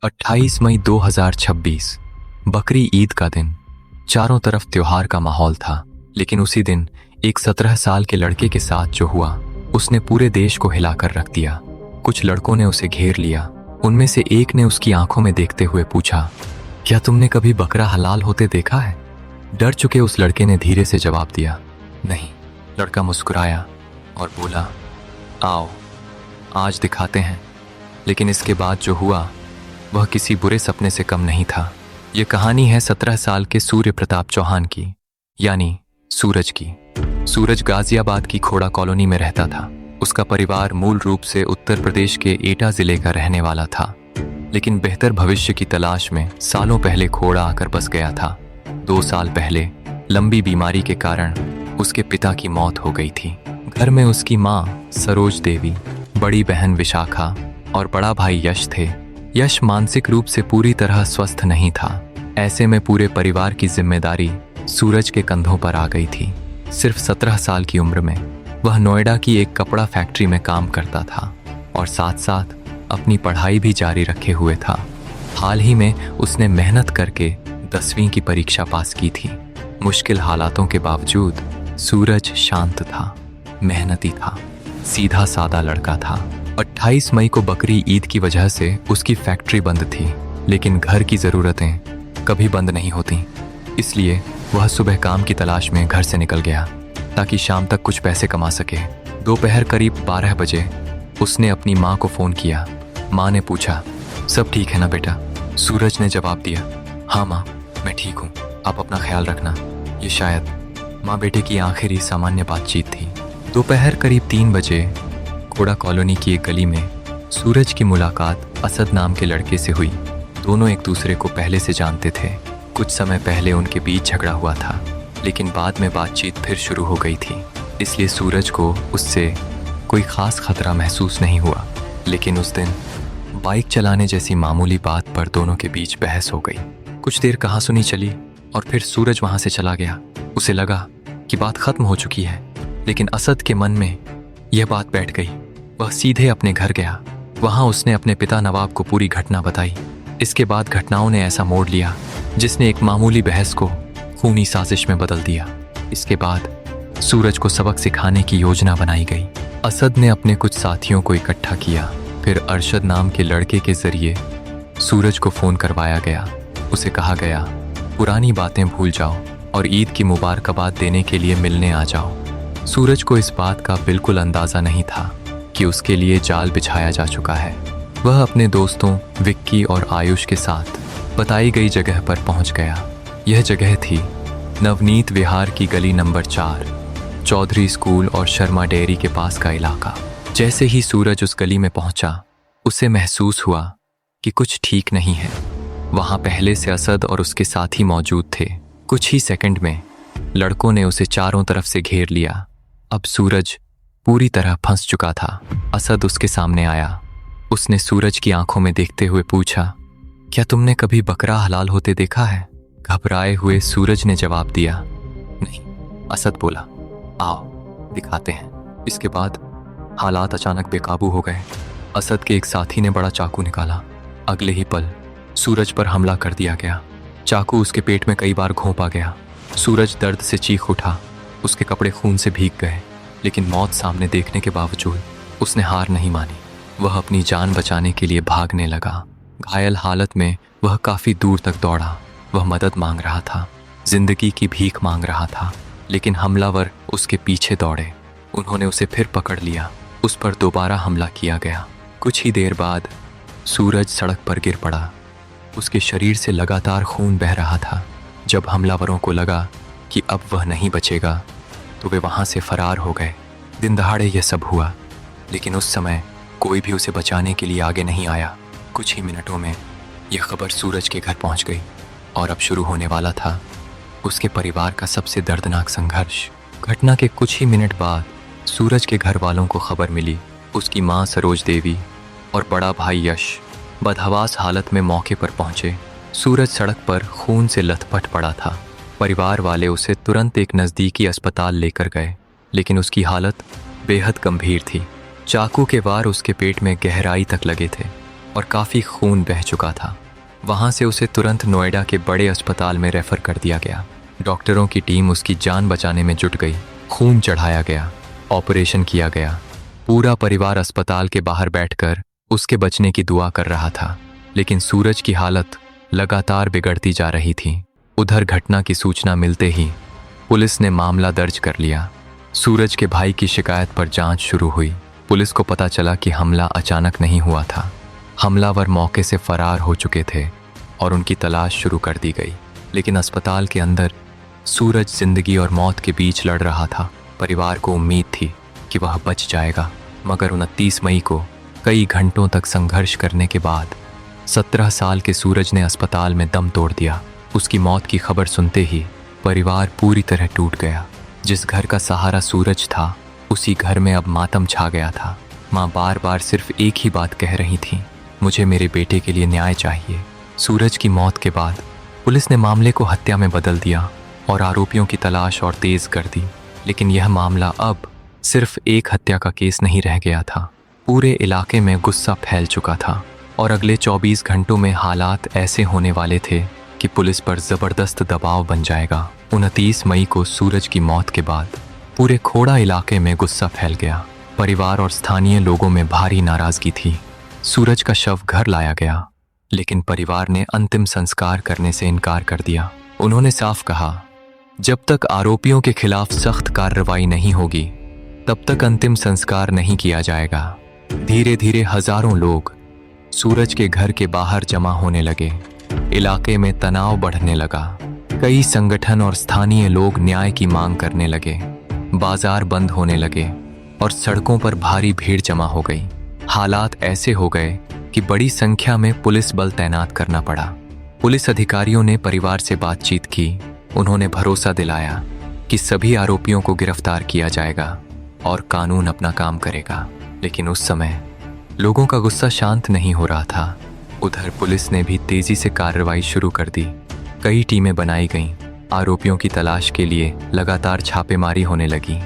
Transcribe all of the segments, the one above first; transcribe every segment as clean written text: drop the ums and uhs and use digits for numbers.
28 मई 2026 बकरी ईद का दिन। चारों तरफ त्योहार का माहौल था, लेकिन उसी दिन एक 17 साल के लड़के के साथ जो हुआ उसने पूरे देश को हिलाकर रख दिया। कुछ लड़कों ने उसे घेर लिया। उनमें से एक ने उसकी आंखों में देखते हुए पूछा, क्या तुमने कभी बकरा हलाल होते देखा है? डर चुके उस लड़के ने धीरे से जवाब दिया, नहीं। लड़का मुस्कुराया और बोला, आओ आज दिखाते हैं। लेकिन इसके बाद जो हुआ वह किसी बुरे सपने से कम नहीं था। यह कहानी है 17 साल के सूर्य प्रताप चौहान की, यानी सूरज की। सूरज गाजियाबाद की खोड़ा कॉलोनी में रहता था। उसका परिवार मूल रूप से उत्तर प्रदेश के एटा जिले का रहने वाला था, लेकिन बेहतर भविष्य की तलाश में सालों पहले खोड़ा आकर बस गया था। 2 साल पहले लंबी बीमारी के कारण उसके पिता की मौत हो गई थी। घर में उसकी माँ सरोज देवी, बड़ी बहन विशाखा और बड़ा भाई यश थे। यश मानसिक रूप से पूरी तरह स्वस्थ नहीं था। ऐसे में पूरे परिवार की जिम्मेदारी सूरज के कंधों पर आ गई थी। सिर्फ 17 साल की उम्र में वह नोएडा की एक कपड़ा फैक्ट्री में काम करता था और साथ साथ अपनी पढ़ाई भी जारी रखे हुए था। हाल ही में उसने मेहनत करके 10वीं की परीक्षा पास की थी। मुश्किल हालातों के बावजूद सूरज शांत था, मेहनती था, सीधा सादा लड़का था। 28 मई को बकरी ईद की वजह से उसकी फैक्ट्री बंद थी, लेकिन घर की ज़रूरतें कभी बंद नहीं होती। इसलिए वह सुबह काम की तलाश में घर से निकल गया ताकि शाम तक कुछ पैसे कमा सके। दोपहर करीब 12 बजे उसने अपनी माँ को फ़ोन किया। माँ ने पूछा, सब ठीक है ना बेटा? सूरज ने जवाब दिया, हाँ माँ, मैं ठीक हूँ, आप अपना ख्याल रखना। ये शायद माँ बेटे की आखिरी सामान्य बातचीत थी। दोपहर करीब 3 बजे खोड़ा कॉलोनी की एक गली में सूरज की मुलाकात असद नाम के लड़के से हुई। दोनों एक दूसरे को पहले से जानते थे। कुछ समय पहले उनके बीच झगड़ा हुआ था, लेकिन बाद में बातचीत फिर शुरू हो गई थी। इसलिए सूरज को उससे कोई ख़ास खतरा महसूस नहीं हुआ। लेकिन उस दिन बाइक चलाने जैसी मामूली बात पर दोनों के बीच बहस हो गई। कुछ देर कहासुनी चली और फिर सूरज वहाँ से चला गया। उसे लगा कि बात ख़त्म हो चुकी है, लेकिन असद के मन में यह बात बैठ गई। वह सीधे अपने घर गया। वहाँ उसने अपने पिता नवाब को पूरी घटना बताई। इसके बाद घटनाओं ने ऐसा मोड़ लिया जिसने एक मामूली बहस को खूनी साजिश में बदल दिया। इसके बाद सूरज को सबक सिखाने की योजना बनाई गई। असद ने अपने कुछ साथियों को इकट्ठा किया। फिर अरशद नाम के लड़के के जरिए सूरज को फ़ोन करवाया गया। उसे कहा गया, पुरानी बातें भूल जाओ और ईद की मुबारकबाद देने के लिए मिलने आ जाओ। सूरज को इस बात का बिल्कुल अंदाज़ा नहीं था कि उसके लिए जाल बिछाया जा चुका है। वह अपने दोस्तों विक्की और आयुष के साथ बताई गई जगह पर पहुंच गया। यह जगह थी नवनीत विहार की गली नंबर 4, चौधरी स्कूल और शर्मा डेयरी के पास का इलाका। जैसे ही सूरज उस गली में पहुंचा, उसे महसूस हुआ कि कुछ ठीक नहीं है। वहां पहले से असद और उसके साथी मौजूद थे। कुछ ही सेकंड में लड़कों ने उसे चारों तरफ से घेर लिया। अब सूरज पूरी तरह फंस चुका था। असद उसके सामने आया। उसने सूरज की आंखों में देखते हुए पूछा, क्या तुमने कभी बकरा हलाल होते देखा है? घबराए हुए सूरज ने जवाब दिया, नहीं। असद बोला, आओ दिखाते हैं। इसके बाद हालात अचानक बेकाबू हो गए। असद के एक साथी ने बड़ा चाकू निकाला। अगले ही पल सूरज पर हमला कर दिया गया। चाकू उसके पेट में कई बार घोंपा गया। सूरज दर्द से चीख उठा। उसके कपड़े खून से भीग गए, लेकिन मौत सामने देखने के बावजूद उसने हार नहीं मानी। वह अपनी जान बचाने के लिए भागने लगा। घायल हालत में वह काफ़ी दूर तक दौड़ा। वह मदद मांग रहा था, जिंदगी की भीख मांग रहा था, लेकिन हमलावर उसके पीछे दौड़े। उन्होंने उसे फिर पकड़ लिया। उस पर दोबारा हमला किया गया। कुछ ही देर बाद सूरज सड़क पर गिर पड़ा। उसके शरीर से लगातार खून बह रहा था। जब हमलावरों को लगा कि अब वह नहीं बचेगा, तो वे वहाँ से फरार हो गए। दिन दहाड़े यह सब हुआ, लेकिन उस समय कोई भी उसे बचाने के लिए आगे नहीं आया। कुछ ही मिनटों में यह खबर सूरज के घर पहुँच गई और अब शुरू होने वाला था उसके परिवार का सबसे दर्दनाक संघर्ष। घटना के कुछ ही मिनट बाद सूरज के घर वालों को खबर मिली। उसकी माँ सरोज देवी और बड़ा भाई यश बदहवास हालत में मौके पर पहुँचे। सूरज सड़क पर खून से लथपथ पड़ा था। परिवार वाले उसे तुरंत एक नज़दीकी अस्पताल लेकर गए, लेकिन उसकी हालत बेहद गंभीर थी। चाकू के वार उसके पेट में गहराई तक लगे थे और काफ़ी खून बह चुका था। वहाँ से उसे तुरंत नोएडा के बड़े अस्पताल में रेफर कर दिया गया। डॉक्टरों की टीम उसकी जान बचाने में जुट गई। खून चढ़ाया गया, ऑपरेशन किया गया। पूरा परिवार अस्पताल के बाहर बैठकर उसके बचने की दुआ कर रहा था। लेकिन सूरज की हालत लगातार बिगड़ती जा रही थी। उधर घटना की सूचना मिलते ही पुलिस ने मामला दर्ज कर लिया। सूरज के भाई की शिकायत पर जांच शुरू हुई। पुलिस को पता चला कि हमला अचानक नहीं हुआ था। हमलावर मौके से फरार हो चुके थे और उनकी तलाश शुरू कर दी गई। लेकिन अस्पताल के अंदर सूरज जिंदगी और मौत के बीच लड़ रहा था। परिवार को उम्मीद थी कि वह बच जाएगा, मगर 29 मई को कई घंटों तक संघर्ष करने के बाद 17 साल के सूरज ने अस्पताल में दम तोड़ दिया। उसकी मौत की खबर सुनते ही परिवार पूरी तरह टूट गया। जिस घर का सहारा सूरज था, उसी घर में अब मातम छा गया था। माँ बार बार सिर्फ एक ही बात कह रही थी, मुझे मेरे बेटे के लिए न्याय चाहिए। सूरज की मौत के बाद पुलिस ने मामले को हत्या में बदल दिया और आरोपियों की तलाश और तेज कर दी। लेकिन यह मामला अब सिर्फ एक हत्या का केस नहीं रह गया था। पूरे इलाके में गुस्सा फैल चुका था और अगले 24 घंटों में हालात ऐसे होने वाले थे कि पुलिस पर जबरदस्त दबाव बन जाएगा। 29 मई को सूरज की मौत के बाद पूरे खोड़ा इलाके में गुस्सा फैल गया। परिवार और स्थानीय लोगों में भारी नाराजगी थी। सूरज का शव घर लाया गया, लेकिन परिवार ने अंतिम संस्कार करने से इनकार कर दिया। उन्होंने साफ कहा, जब तक आरोपियों के खिलाफ सख्त कार्रवाई नहीं होगी, तब तक अंतिम संस्कार नहीं किया जाएगा। धीरे धीरे हजारों लोग सूरज के घर के बाहर जमा होने लगे। इलाके में तनाव बढ़ने लगा। कई संगठन और स्थानीय लोग न्याय की मांग करने लगे। बाजार बंद होने लगे और सड़कों पर भारी भीड़ जमा हो गई। हालात ऐसे हो गए कि बड़ी संख्या में पुलिस बल तैनात करना पड़ा। पुलिस अधिकारियों ने परिवार से बातचीत की। उन्होंने भरोसा दिलाया कि सभी आरोपियों को गिरफ्तार किया जाएगा और कानून अपना काम करेगा। लेकिन उस समय लोगों का गुस्सा शांत नहीं हो रहा था। उधर पुलिस ने भी तेजी से कार्रवाई शुरू कर दी। कई टीमें बनाई गईं। आरोपियों की तलाश के लिए लगातार छापेमारी होने लगी।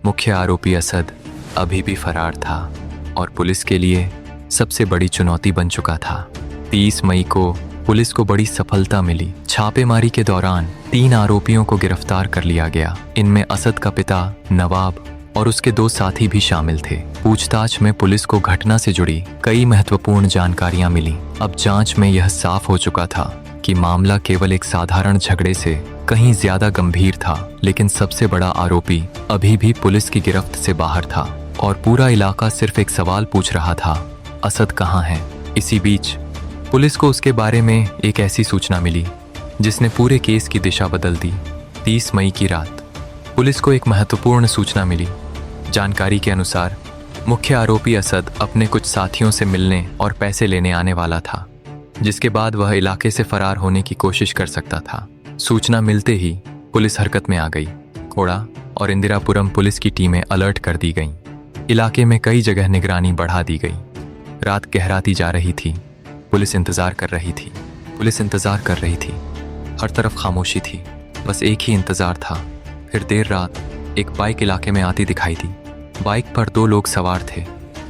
मुख्य आरोपी असद अभी भी फरार था और पुलिस के लिए सबसे बड़ी चुनौती बन चुका था। 30 मई को पुलिस को बड़ी सफलता मिली। छापेमारी के दौरान 3 आरोपियों को गिरफ्तार कर लिया गया। इनमें असद का पिता नवाब और उसके 2 साथी भी शामिल थे। पूछताछ में पुलिस को घटना से जुड़ी कई महत्वपूर्ण जानकारियां मिली। अब जांच में यह साफ हो चुका था कि मामला केवल एक साधारण झगड़े से कहीं ज्यादा गंभीर था। लेकिन सबसे बड़ा आरोपी अभी भी पुलिस की गिरफ्त से बाहर था और पूरा इलाका सिर्फ एक सवाल पूछ रहा था, असद कहाँ है? इसी बीच पुलिस को उसके बारे में एक ऐसी सूचना मिली जिसने पूरे केस की दिशा बदल दी। 30 मई की रात पुलिस को एक महत्वपूर्ण सूचना मिली। जानकारी के अनुसार मुख्य आरोपी असद अपने कुछ साथियों से मिलने और पैसे लेने आने वाला था, जिसके बाद वह इलाके से फरार होने की कोशिश कर सकता था। सूचना मिलते ही पुलिस हरकत में आ गई। खोड़ा और इंदिरापुरम पुलिस की टीमें अलर्ट कर दी गईं। इलाके में कई जगह निगरानी बढ़ा दी गई। रात गहराती जा रही थी। पुलिस इंतजार कर रही थी। हर तरफ खामोशी थी। बस एक ही इंतजार था। फिर देर रात एक बाइक इलाके में आती दिखाई दी। बाइक पर 2 लोग सवार थे।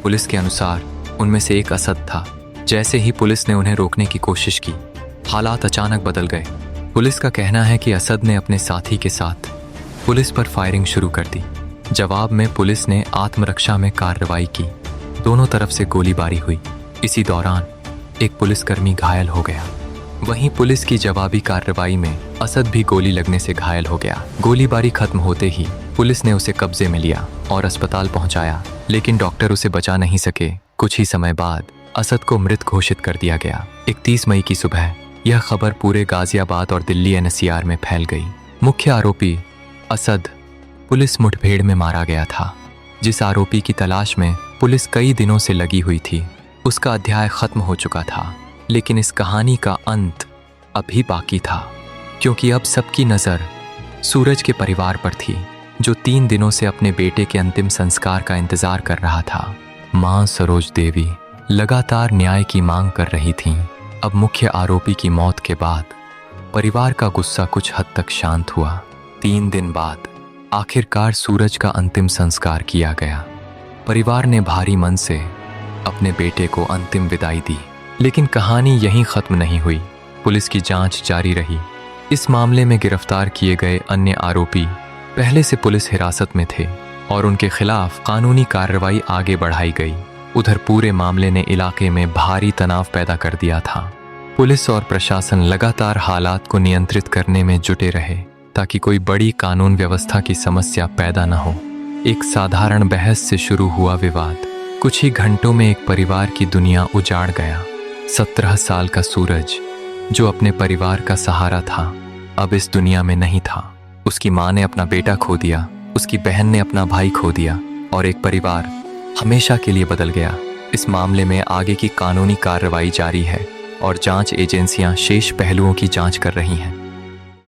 पुलिस के अनुसार उनमें से एक असद था। जैसे ही पुलिस ने उन्हें रोकने की कोशिश की, हालात अचानक बदल गए। पुलिस का कहना है कि असद ने अपने साथी के साथ पुलिस पर फायरिंग शुरू कर दी। जवाब में पुलिस ने आत्मरक्षा में कार्रवाई की। दोनों तरफ से गोलीबारी हुई। इसी दौरान एक पुलिसकर्मी घायल हो गया। वहीं पुलिस की जवाबी कार्रवाई में असद भी गोली लगने से घायल हो गया। गोलीबारी खत्म होते ही पुलिस ने उसे कब्जे में लिया और अस्पताल पहुंचाया, लेकिन डॉक्टर उसे बचा नहीं सके। कुछ ही समय बाद असद को मृत घोषित कर दिया गया। 31 मई की सुबह यह खबर पूरे गाजियाबाद और दिल्ली एनसीआर में फैल गई। मुख्य आरोपी असद पुलिस मुठभेड़ में मारा गया था। जिस आरोपी की तलाश में पुलिस कई दिनों से लगी हुई थी, उसका अध्याय खत्म हो चुका था। लेकिन इस कहानी का अंत अभी बाकी था, क्योंकि अब सबकी नज़र सूरज के परिवार पर थी, जो 3 दिनों से अपने बेटे के अंतिम संस्कार का इंतजार कर रहा था। मां सरोज देवी लगातार न्याय की मांग कर रही थीं। अब मुख्य आरोपी की मौत के बाद परिवार का गुस्सा कुछ हद तक शांत हुआ। 3 दिन बाद आखिरकार सूरज का अंतिम संस्कार किया गया। परिवार ने भारी मन से अपने बेटे को अंतिम विदाई दी। लेकिन कहानी यहीं खत्म नहीं हुई। पुलिस की जांच जारी रही। इस मामले में गिरफ्तार किए गए अन्य आरोपी पहले से पुलिस हिरासत में थे और उनके खिलाफ कानूनी कार्रवाई आगे बढ़ाई गई। उधर पूरे मामले ने इलाके में भारी तनाव पैदा कर दिया था। पुलिस और प्रशासन लगातार हालात को नियंत्रित करने में जुटे रहे ताकि कोई बड़ी कानून व्यवस्था की समस्या पैदा न हो। एक साधारण बहस से शुरू हुआ विवाद कुछ ही घंटों में एक परिवार की दुनिया उजाड़ गया। 17 साल का सूरज, जो अपने परिवार का सहारा था, अब इस दुनिया में नहीं था। उसकी माँ ने अपना बेटा खो दिया, उसकी बहन ने अपना भाई खो दिया और एक परिवार हमेशा के लिए बदल गया। इस मामले में आगे की कानूनी कार्रवाई जारी है और जांच एजेंसियां शेष पहलुओं की जांच कर रही हैं।